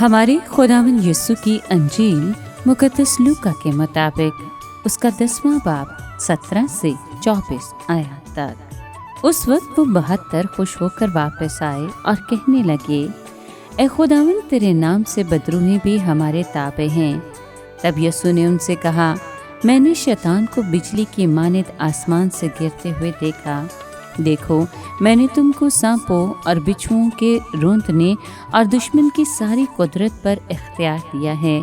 हमारे खुदावंद यीशु की अंजील मुकद्दस लूका के मुताबिक उसका 10वां बाब 17 से 24 आयत तक। उस वक्त वो 72 खुश होकर वापस आए और कहने लगे, ए खुदावंद, तेरे नाम से बदरूहें भी हमारे ताबे हैं। तब यीशु ने उनसे कहा, मैंने शैतान को बिजली की मानित आसमान से गिरते हुए देखा। देखो, मैंने तुमको सांपों और बिच्छुओं के रोंदने और दुश्मन की सारी कुदरत पर इख्तियार दिया है,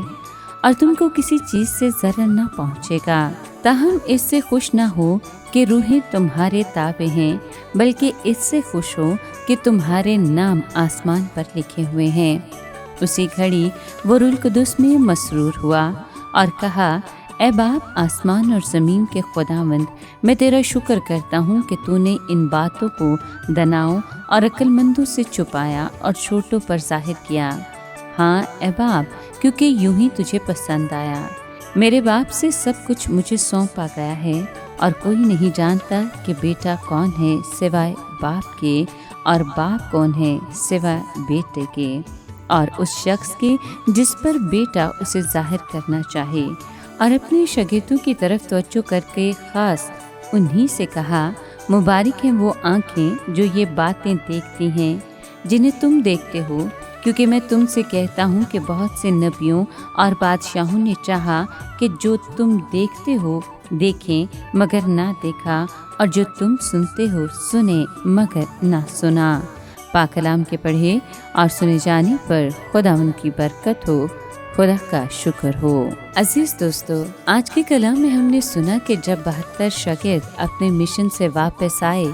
और तुमको किसी चीज़ से ज़रर न पहुँचेगा। ताहम इससे खुश न हो कि रूहें तुम्हारे ताबे हैं, बल्कि इससे खुश हो कि तुम्हारे नाम आसमान पर लिखे हुए हैं। उसी घड़ी वो रूह कुदुस में मसरूर हुआ और कहा, ए बाप, आसमान और ज़मीन के खुदावंद, मैं तेरा शुक्र करता हूँ कि तूने इन बातों को दनाओं और अक्लमंदों से छुपाया और छोटों पर जाहिर किया। हाँ ए बाप, क्योंकि यूं ही तुझे पसंद आया। मेरे बाप से सब कुछ मुझे सौंपा गया है, और कोई नहीं जानता कि बेटा कौन है सिवाय बाप के, और बाप कौन है सिवाय बेटे के, और उस शख्स के जिस पर बेटा उसे जाहिर करना चाहे। और अपने शागिर्दों की तरफ तवज्जो करके ख़ास उन्हीं से कहा, मुबारक हैं वो आँखें जो ये बातें देखती हैं जिन्हें तुम देखते हो, क्योंकि मैं तुमसे कहता हूँ कि बहुत से नबियों और बादशाहों ने चाहा कि जो तुम देखते हो देखें मगर ना देखा, और जो तुम सुनते हो सुने मगर ना सुना। पाक कलाम के पढ़े और सुने जाने पर खुदावंद की बरकत हो, खुदा का शुक्र हो। अजीज दोस्तों, आज के कलाम में हमने सुना कि जब 72 शागिर्द अपने मिशन से वापस आए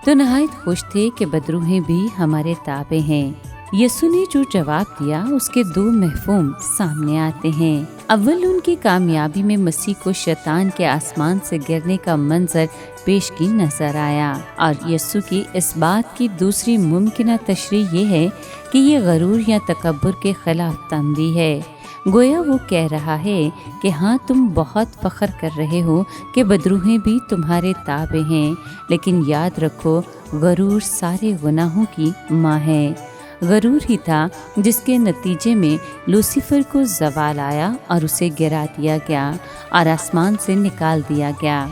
तो नहायत खुश थे कि बदरूहें भी हमारे ताबे हैं। यीशु ने जो जवाब दिया उसके 2 महफूम सामने आते हैं। अव्वल उनकी कामयाबी में मसीह को शैतान के आसमान से गिरने का मंजर पेश की नजर आया, और यीशु की इस बात की दूसरी मुमकिन तशरीह ये है कि ये गरूर या तकब्बुर के खिलाफ तंबीह है। गोया वो कह रहा है कि हाँ, तुम बहुत फख्र कर रहे हो कि बदरूहें भी तुम्हारे ताबे हैं, लेकिन याद रखो, गरूर सारे गुनाहों की माँ है। गरूर ही था जिसके नतीजे में लूसीफर को ज़वाल आया और उसे गिरा दिया गया और आसमान से निकाल दिया गया।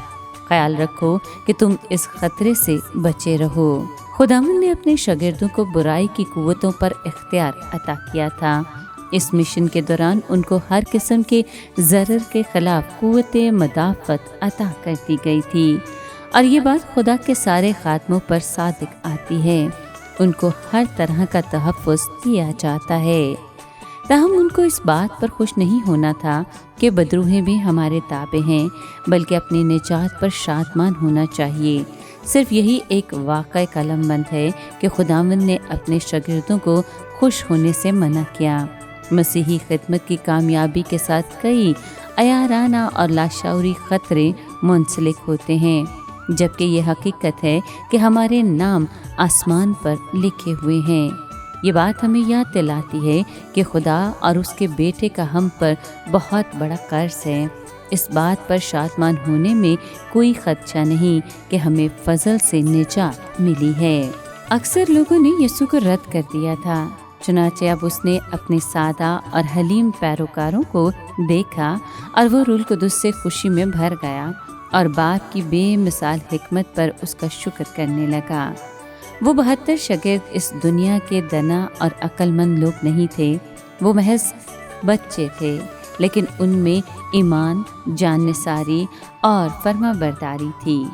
ख्याल रखो कि तुम इस खतरे से बचे रहो। खुदावंद ने अपने शागिर्दों को बुराई की कुव्वतों पर इख्तियार अता किया था। इस मिशन के दौरान उनको हर किस्म के ज़रर के खिलाफ कुव्वते मदाफ़त अता कर दी गई थी, और ये बात खुदा के सारे खात्मों पर सादिक आती है। उनको हर तरह का तहफ़्फ़ुज़ दिया जाता है। ताहम उनको इस बात पर खुश नहीं होना था कि बदरूहें भी हमारे ताबे हैं, बल्कि अपनी निजात पर शादमान होना चाहिए। सिर्फ यही एक वाक़ई कलमबंद है कि खुदावंद ने अपने शागिर्दों को खुश होने से मना किया। मसीही खिदमत की कामयाबी के साथ कई अयाराना और लाशऊरी ख़तरे मुंसलिक होते हैं, जबकि ये हकीकत है कि हमारे नाम आसमान पर लिखे हुए हैं। ये बात हमें याद दिलाती है कि खुदा और उसके बेटे का हम पर बहुत बड़ा कर्ज है। इस बात पर शादमान होने में कोई खदशा नहीं कि हमें फजल से निजात मिली है। अक्सर लोगों ने यीशु को रद्द कर दिया था, चुनाचे अब उसने अपने सादा और हलीम पैरोकारों को देखा और वो रूह कुदुस से खुशी में भर गया और बाप की बेमिसाल हिकमत पर उसका शुक्र करने लगा। वो 72 शागिर्द इस दुनिया के दना और अक्लमंद लोग नहीं थे, वो महज बच्चे थे, लेकिन उनमें ईमान, जाननिसारी और फर्माबरदारी थी।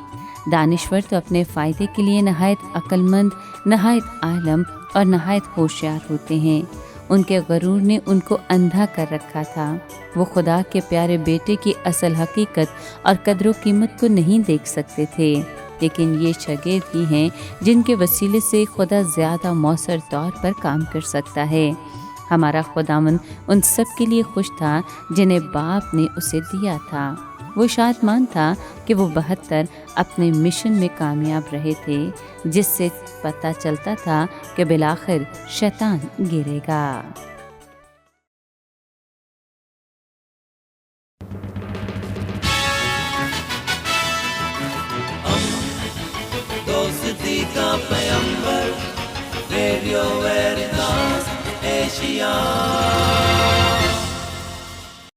दानिश्वर तो अपने फ़ायदे के लिए नहायत अक्लमंद, नहायत आलम और नहायत होशियार होते हैं। उनके गरूर ने उनको अंधा कर रखा था। वो खुदा के प्यारे बेटे की असल हकीकत और कदर कीमत को नहीं देख सकते थे, लेकिन ये शागिर्द ही हैं जिनके वसीले से खुदा ज़्यादा मौसर तौर पर काम कर सकता है। हमारा खुदावंद उन सब के लिए खुश था जिन्हें बाप ने उसे दिया था। वो शादमान था कि वो 72 अपने मिशन में कामयाब रहे थे, जिससे पता चलता था कि बिलाखिर शैतान गिरेगा। दोस्ती का पैगंबर, रेडियो वेरितास एशिया।